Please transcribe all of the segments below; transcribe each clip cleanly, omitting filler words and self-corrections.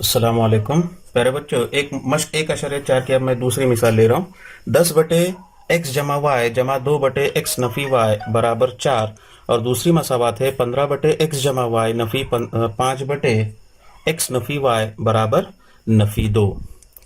अस्सलाम वालेकुम प्यारे बच्चों, एक मश्क 1.4 की अब मैं दूसरी मिसाल ले रहा हूँ। 10 बटे एक्स जमा वाई जमा 2 बटे एक्स नफी वाई बराबर 4। और दूसरी मसावात है 15 बटे एक्स जमा वाई नफी 5 बटे एक्स नफी वाई बराबर नफी 2।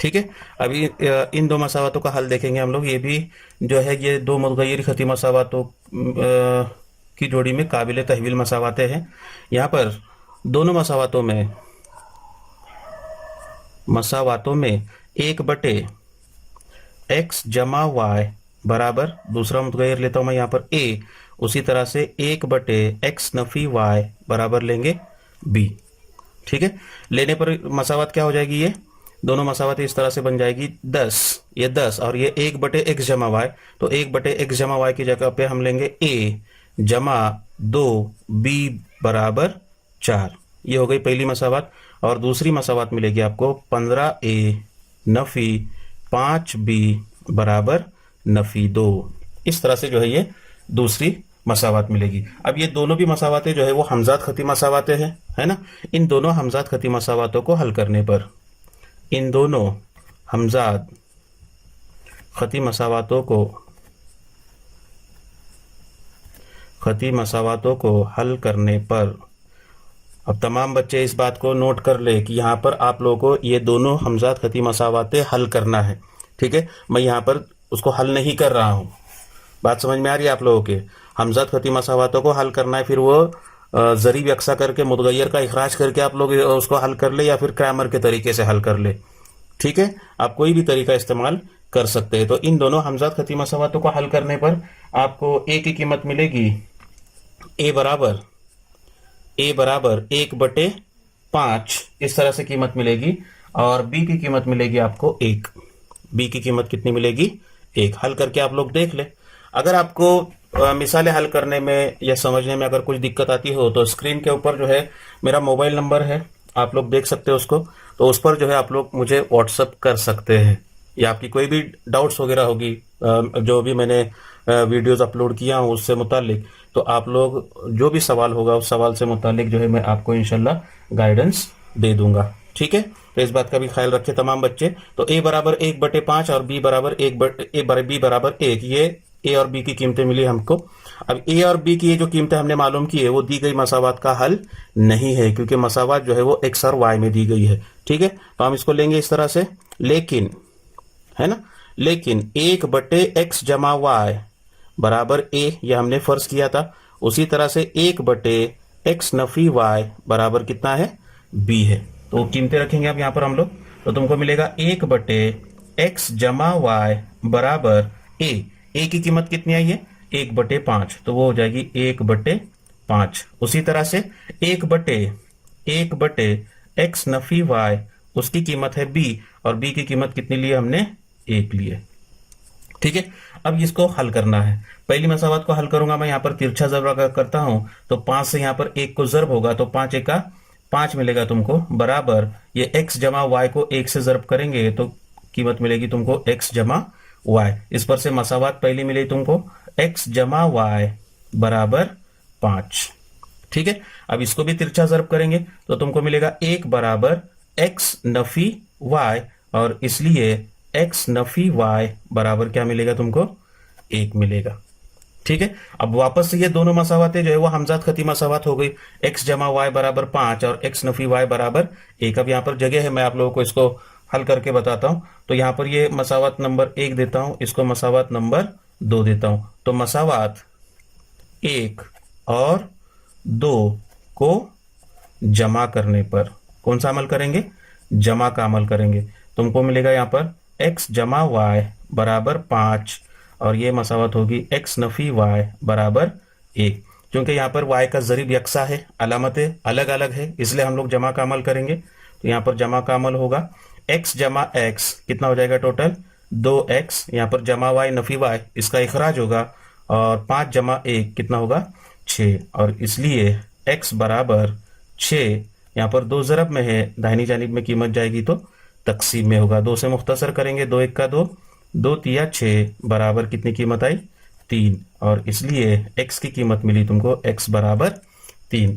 ठीक है, अभी इन दो मसावातों का हल देखेंगे हम लोग। ये भी जो है ये दो मुतगय्यर खती मसावातों की जोड़ी में काबिल तहवील मसावातें हैं। यहाँ पर दोनों मसावातों में 1 बटे एक्स जमा वाई बराबर, दूसरा मुतगैर लेता हूं मैं यहाँ पर ए, उसी तरह से 1 बटे एक्स नफी वाई बराबर लेंगे बी। ठीक है, लेने पर मसावत क्या हो जाएगी, ये दोनों मसावत इस तरह से बन जाएगी 10, ये 10 और ये 1 बटे एक्स जमा वाई, तो 1 बटे एक्स जमा वाई की जगह पे हम लेंगे ए जमा 2 बी बराबर 4। ये हो गई पहली मसावत। और दूसरी मसावत मिलेगी आपको 15 ए नफी 5 बी बराबर नफी 2। इस तरह से जो है ये दूसरी मसावत मिलेगी। अब ये दोनों भी मसावतें जो है वो हमजाद खती मसावतें हैं, है ना। इन दोनों हमजाद खती मसावतों को हल करने पर, इन दोनों हमजाद खती मसावतों को हल करने पर, अब तमाम बच्चे इस बात को नोट कर ले कि यहाँ पर आप लोगों को ये दोनों हमजाद खती मसावतें हल करना है। ठीक है, मैं यहाँ पर उसको हल नहीं कर रहा हूँ। बात समझ में आ रही है आप लोगों के? हमजाद खती मसावतों को हल करना है, फिर वो ज़रीब यकसा करके मुतगय्यर का इखराज करके आप लोग उसको हल कर ले, या फिर क्रैमर के तरीके से हल कर ले। ठीक है, आप कोई भी तरीका इस्तेमाल कर सकते हैं। तो इन दोनों हमजाद खती मसावतों को हल करने पर आपको ए की कीमत मिलेगी ए बराबर 1 बटे 5, इस तरह से कीमत मिलेगी। और बी की कीमत मिलेगी आपको 1। बी की कीमत कितनी मिलेगी? 1। हल करके आप लोग देख ले। अगर आपको मिसालें हल करने में या समझने में अगर कुछ दिक्कत आती हो तो स्क्रीन के ऊपर जो है मेरा मोबाइल नंबर है, आप लोग देख सकते हो उसको। तो उस पर जो है आप लोग मुझे व्हाट्सअप कर सकते हैं, या आपकी कोई भी डाउट्स वगैरह होगी जो भी मैंने वीडियोस अपलोड किया हूँ उससे मुतालिक, तो आप लोग जो भी सवाल होगा उस सवाल से मुतालिक जो है मैं आपको इंशाल्लाह गाइडेंस दे दूंगा। ठीक है, तो इस बात का भी ख्याल रखें तमाम बच्चे। तो ए बराबर 1 बटे 5 और बी बराबर बी बराबर 1, ये ए और बी की कीमतें मिली हमको। अब ए और बी की ये जो कीमतें हमने मालूम की है वो दी गई मसावात का हल नहीं है, क्योंकि मसावात जो है वो एक्स और वाई में दी गई है। ठीक है, तो हम इसको लेंगे इस तरह से, लेकिन, है ना, लेकिन 1 बटे एक्स जमा वाई बराबर ए, यह हमने फर्ज किया था। उसी तरह से 1 बटे एक्स नफी वाई बराबर कितना है? बी है। तो कीमतें रखेंगे अब यहाँ पर हम लोग, तो तुमको मिलेगा 1 बटे एक्स जमा वाई बराबर ए की कीमत कितनी आई है? 1 बटे 5, तो वो हो जाएगी 1 बटे 5। उसी तरह से 1 बटे एक्स नफी वाई, उसकी कीमत है बी, और बी की कीमत कितनी ली हमने? 1 लिए। ठीक है, अब इसको हल करना है। पहली मसावत को हल करूंगा मैं, यहाँ पर तिरछा जरब अगर करता हूं तो 5 से यहाँ पर 1 को जरब होगा, तो 5 1 का 5 मिलेगा तुमको, बराबर ये x जमा वाई को 1 से जरब करेंगे तो कीमत मिलेगी तुमको x जमा वाई। इस पर से मसावत पहली मिली तुमको x जमा वाई बराबर 5। ठीक है, अब इसको भी तिरछा जरब करेंगे तो तुमको मिलेगा 1 बराबर x नफी y, और इसलिए x नफी y बराबर क्या मिलेगा तुमको? 1 मिलेगा। ठीक है, अब वापस से ये दोनों मसावतें जो है वो हमजाद खती मसावत हो गई। x जमा वाई बराबर 5 और x नफी y बराबर 1। अब यहाँ पर जगह है, मैं आप लोगों को इसको हल करके बताता हूं। तो यहाँ पर ये मसावत नंबर 1 देता हूं, इसको मसावत नंबर 2 देता हूं। तो मसावत 1 और 2 को जमा करने पर कौन सा अमल करेंगे? जमा का अमल करेंगे। तुमको मिलेगा यहाँ पर x जमा वाई बराबर 5, और ये मसावत होगी x नफी वाई बराबर 1। क्योंकि यहाँ पर y का जरीब यकसा है, अलामतें अलग अलग है, इसलिए हम लोग जमा का अमल करेंगे। तो यहाँ पर जमा का अमल होगा x जमा x, कितना हो जाएगा टोटल? 2x। यहाँ पर जमा y नफी y, इसका इखराज होगा, और 5 जमा 1 कितना होगा? 6, और इसलिए x बराबर 6। यहाँ पर 2 ज़रब में है, दाहिनी जानिब में कीमत जाएगी तो तकसीम में होगा। 2 से मुख्तसर करेंगे, 2 1 का 2, 2 तिया 6 बराबर कितनी कीमत आई? 3, और इसलिए x की कीमत मिली तुमको x बराबर 3।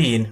3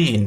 3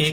1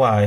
y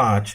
5،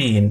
3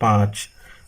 5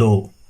2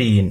3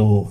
2